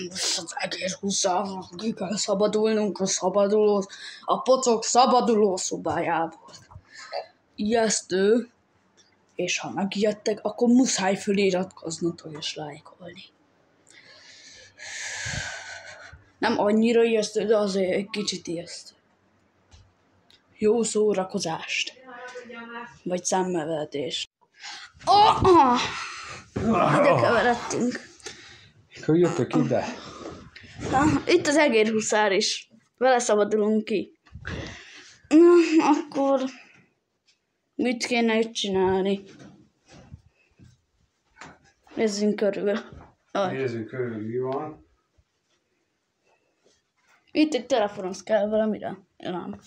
Most az egész huszárnak ki kell szabadulnunk a pocok szabaduló szobájából. Ijesztő, és ha megijedtek, akkor muszáj föliratkoznotok és lájkolni. Nem annyira ijesztő, de azért egy kicsit ijesztő. Jó szórakozást. Vagy szemmelvetést. Ide keveredtünk. Akkor jöttök ide. Itt az egérhuszár is. Vele szabadulunk ki. Na, akkor mit kéne itt csinálni? Nézzünk körül. Nézzünk körül, mi van. Itt egy telefonhoz kell valamire. Nem.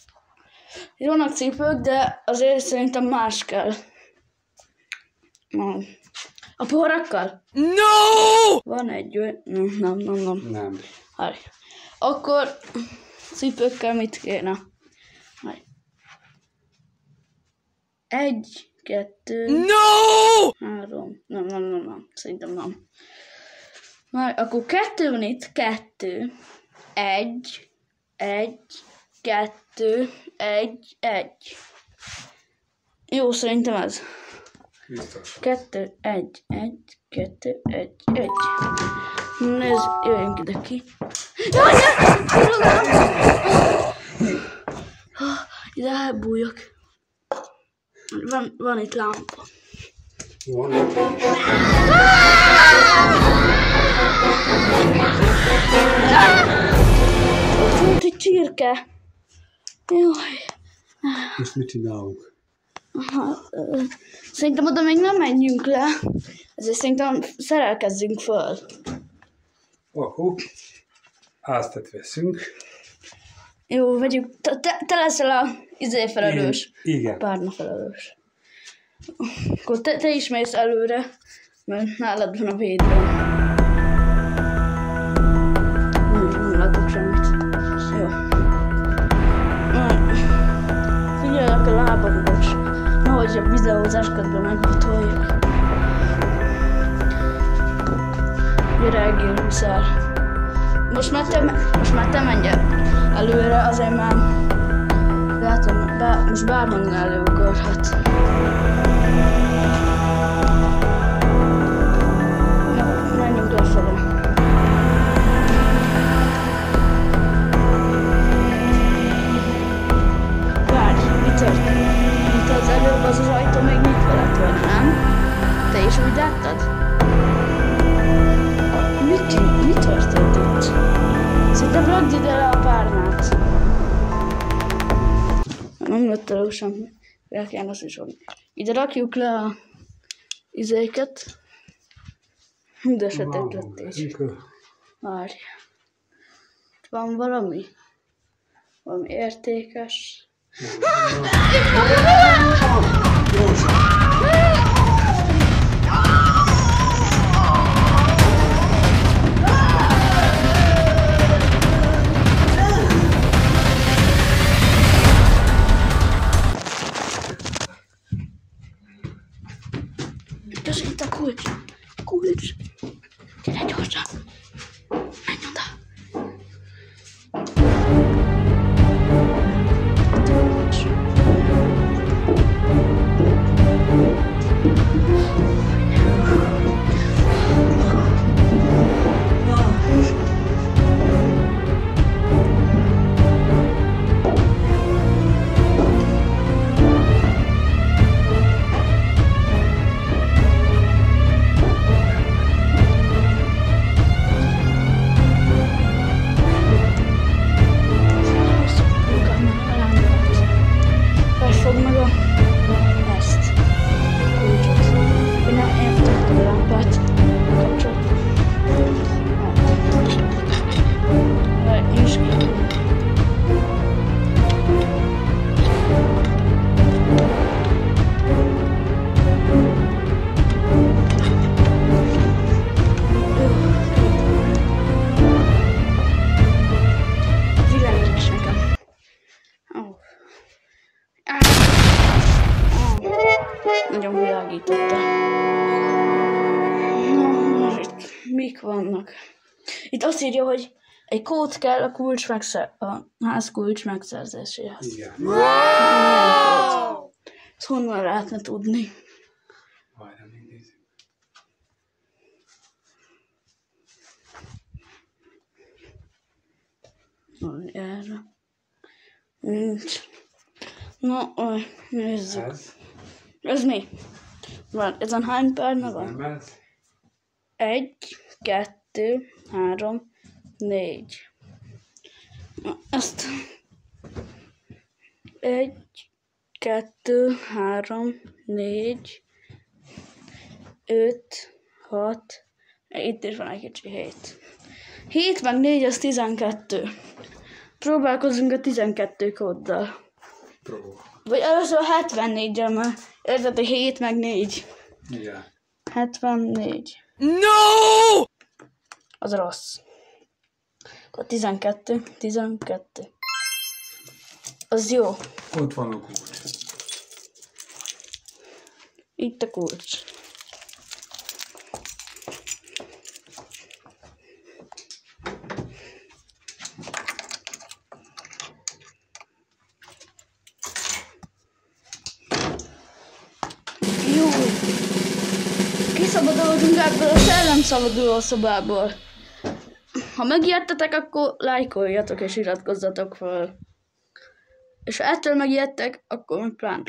Itt vannak cipők, de azért szerintem más kell. A poharakkal? No! Van egy olyan... Nem. Várj. Akkor cipőkkel mit kéne? Várj. 1, 2... No! 3... Nem. Szerintem nem. Várj, akkor 2 van itt. 2. 1, 2, 1. Jó, szerintem ez. 2, 1, 2, 1. Nézd, jöjjünk ide ki. Ide elbújok. Van itt lámpa. Van. Ott volt egy csirke. Jaj. Most mit csinálunk? Szerintem oda még nem menjünk le. Ezért szerintem szerelkezzünk föl. Akkor áztet veszünk. Jó, vegyük. Te leszel a felelős. Igen. Párna felelős. Akkor te is mész előre, mert nálad van a védő. Nem látok semmit. Jó. Figyeljenek a lábamba is. Nehogy a videózás közben meghatoljuk. Gyere, egérhuszár. Most már te menj előre, azért már látom, most bárhonnan előugorhat. Jó, menjünk lefele. Várj, mi történt? Itt az előbb az ajtó még nyitva lett volna, nem? Te is úgy láttad? Mi történt itt? Szerintem rakd ide le a párnát. Nem lett elő semmi. El kell azt is volna. Ide rakjuk le a izéket. De sötét lett is. Várj. Van valami? Valami értékes. Itt a kulcs. Kulcs. Gyere gyorsan. Menj oda. vannak. Itt azt írja, hogy egy kód kell a ház kulcs megszerzéséhez. Igen. Ezt honnan lehetne tudni? Várjál, megnézzük. Erre. Nincs. Na, nézzük. Ez mi? Van, ezen hány párna van? Nem ez? 1, 2, 3, 4. Ezt 1, 2, 3, 4, 5, 6, itt is van egy kicsi 7. 7 meg 4 az 12. Próbálkozunk a 12 kóddal. Próbál. Vagy először a 74-el, mert érted, hogy 7 meg 4. Igen. 74. No! Az rossz. Akkor 12. Az jó. Ott van a kulcs. Itt a kulcs. Jó. Kiszabadultunk ebből a szellemszabaduló szobából. Ha megijedtetek, akkor lájkoljatok és iratkozzatok fel. És ha ettől megijedtek, akkor meg pláne.